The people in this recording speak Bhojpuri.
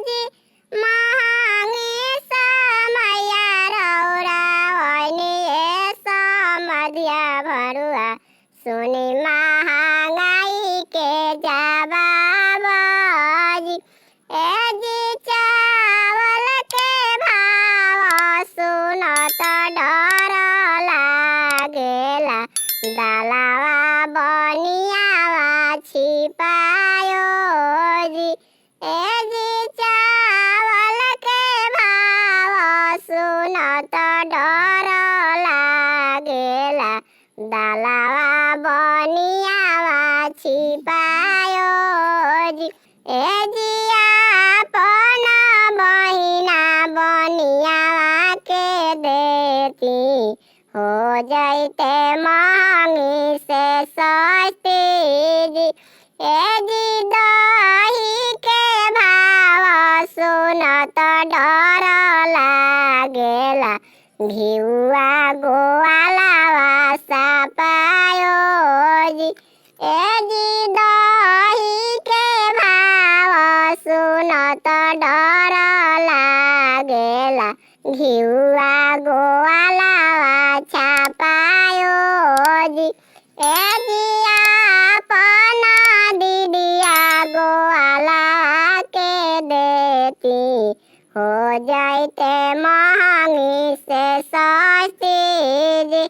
जी महंगी समया रौरा होइनी समधिया भरुआ सुनी महंगाई के जवाब जी जी चावल के भाव सुनत डर लागेला दालावा बनियावा छिपायो जी जी चावल के भाव सुनत डर लागेला दालावा बनियावा छिपायो जी जी आपन बहिना बनियावा के देती हो जैते महंगी से सस्ती जी जी दही के भाव सुनत डर लागेला घिउआ गोवालावा सापायो जी जी दही के भाव सुनत डर लागेला घिउआ गोवालावा छापायो जी जी आपन दीदिया गोवाला के देती हो जाते महंगी से सस्ती जी